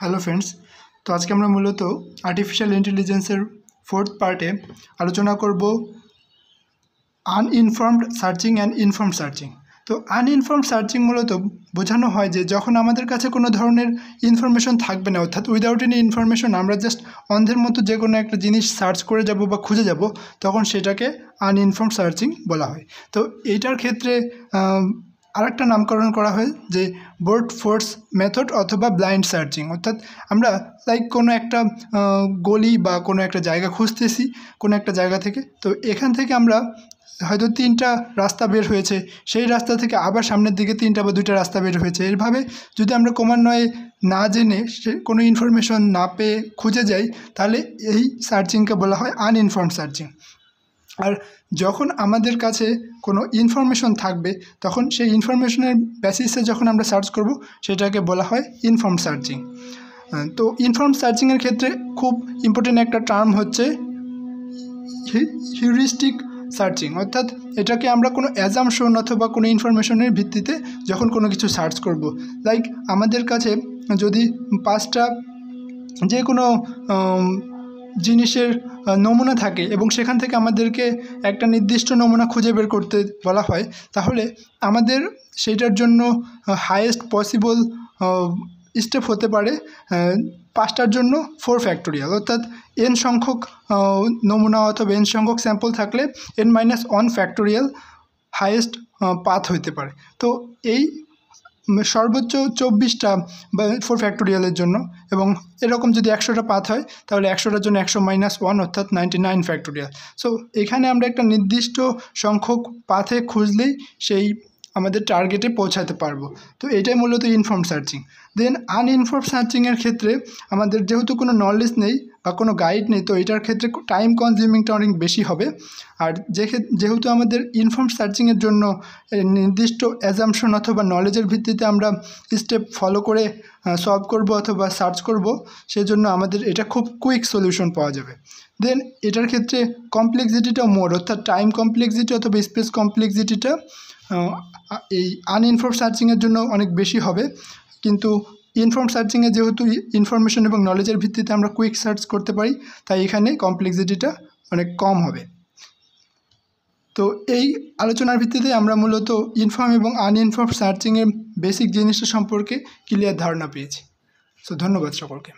Hello friends, তো আজকে আমরা মূলত আর্টিফিশিয়াল ইন্টেলিজেন্সের ফোর্থ পার্টে আলোচনা করব আনইনফর্মড সার্চিং অ্যান্ড ইনফর্মড সার্চিং। তো আনইনফর্মড সার্চিং মূলত বোঝানো হয় যে যখন আমাদের কাছে কোনো ধরনের ইনফরমেশন থাকবে না, অর্থাৎ উইদাউট এনি ইনফরমেশন আমরা জাস্ট অন্ধের মতো যে কোনো একটা জিনিস সার্চ করে যাব বা খুঁজে যাব, তখন সেটাকে আনইনফর্মড সার্চিং বলা হয়। তো এইটার ক্ষেত্রে আরেকটা নামকরণ করা হয় যে ব্রুট ফোর্স মেথড অথবা ব্লাইন্ড সার্চিং। অর্থাৎ আমরা লাইক কোনো একটা গলি বা কোনো একটা জায়গা খুঁজতেছি কোনো একটা জায়গা থেকে, তো এখান থেকে আমরা হয়তো 3টা রাস্তা বের হয়েছে, সেই রাস্তা থেকে আবার সামনের দিকে 3টা বা 2টা রাস্তা বের হয়েছে। এইভাবে যদি আমরা ক্রমান্বয়ে না জেনে সে কোনো ইনফরমেশন না পেয়ে খুঁজে যাই, তাহলে এই সার্চিংকে বলা হয় আনইনফর্মড সার্চিং। আর যখন আমাদের কাছে কোনো ইনফরমেশন থাকবে, তখন সেই ইনফরমেশনের বেসিসে যখন আমরা সার্চ করব, সেটাকে বলা হয় ইনফর্মড সার্চিং। তো ইনফর্মড সার্চিংয়ের ক্ষেত্রে খুব ইম্পর্টেন্ট একটা টার্ম হচ্ছে হিউরিস্টিক সার্চিং। অর্থাৎ এটাকে আমরা কোনো অ্যাজাম্পশন অথবা কোনো ইনফরমেশনের ভিত্তিতে যখন কোনো কিছু সার্চ করব, লাইক আমাদের কাছে যদি 5টা যে কোনো জিনিসের নমুনা থাকে এবং সেখান থেকে আমাদেরকে একটা নির্দিষ্ট নমুনা খুঁজে বের করতে বলা হয়, তাহলে আমাদের সেইটার জন্য হাইয়েস্ট পসিবল স্টেপ হতে পারে 5টার জন্য 4 ফ্যাক্টোরিয়াল। অর্থাৎ n সংখ্যক নমুনা অথবা n সংখ্যক স্যাম্পল থাকলে n-1 ফ্যাক্টোরিয়াল হাইয়েস্ট পাথ হইতে পারে। তো এই সর্বোচ্চ 24টা বা 4 ফ্যাক্টোরিয়ালের জন্য, এবং এরকম যদি 100টা পাথ হয় তাহলে 100টার জন্য 100-1 অর্থাৎ 99 ফ্যাক্টোরিয়াল। সো এখানে আমরা একটা নির্দিষ্ট সংখ্যক পাথে খুঁজলেই সেই আমাদের টার্গেটে পৌঁছাতে পারবো। তো এটাই মূলত ইনফর্মড সার্চিং। দেন আনইনফর্মড সার্চিংয়ের ক্ষেত্রে আমাদের যেহেতু কোনো নলেজ নেই বা কোনো গাইড নেই, তো এটার ক্ষেত্রে টাইম কনজিউমিংটা অনেক বেশি হবে। আর যেহেতু আমাদের ইনফর্মড সার্চিংয়ের জন্য নির্দিষ্ট অ্যাজাম্পশন অথবা নলেজের ভিত্তিতে আমরা স্টেপ ফলো করে সলভ করব অথবা সার্চ করব, সেজন্য আমাদের এটা খুব কুইক সলিউশন পাওয়া যাবে। দেন এটার ক্ষেত্রে কমপ্লেক্সিটিটা মোর, অর্থাৎ টাইম কমপ্লেক্সিটি অথবা স্পেস কমপ্লেক্সিটিটা এই আনইনফর্মড সার্চিংয়ের জন্য অনেক বেশি হবে। কিন্তু ইনফর্মড সার্চিংয়ে যেহেতু ইনফরমেশন এবং নলেজের ভিত্তিতে আমরা কুইক সার্চ করতে পারি, তাই এখানে কমপ্লেক্সিটিটা অনেক কম হবে। তো এই আলোচনার ভিত্তিতে আমরা মূলত ইনফর্ম এবং আনইনফর্মড সার্চিংয়ের বেসিক জিনিসটা সম্পর্কে ক্লিয়ার ধারণা পেয়েছি। সো ধন্যবাদ সকলকে।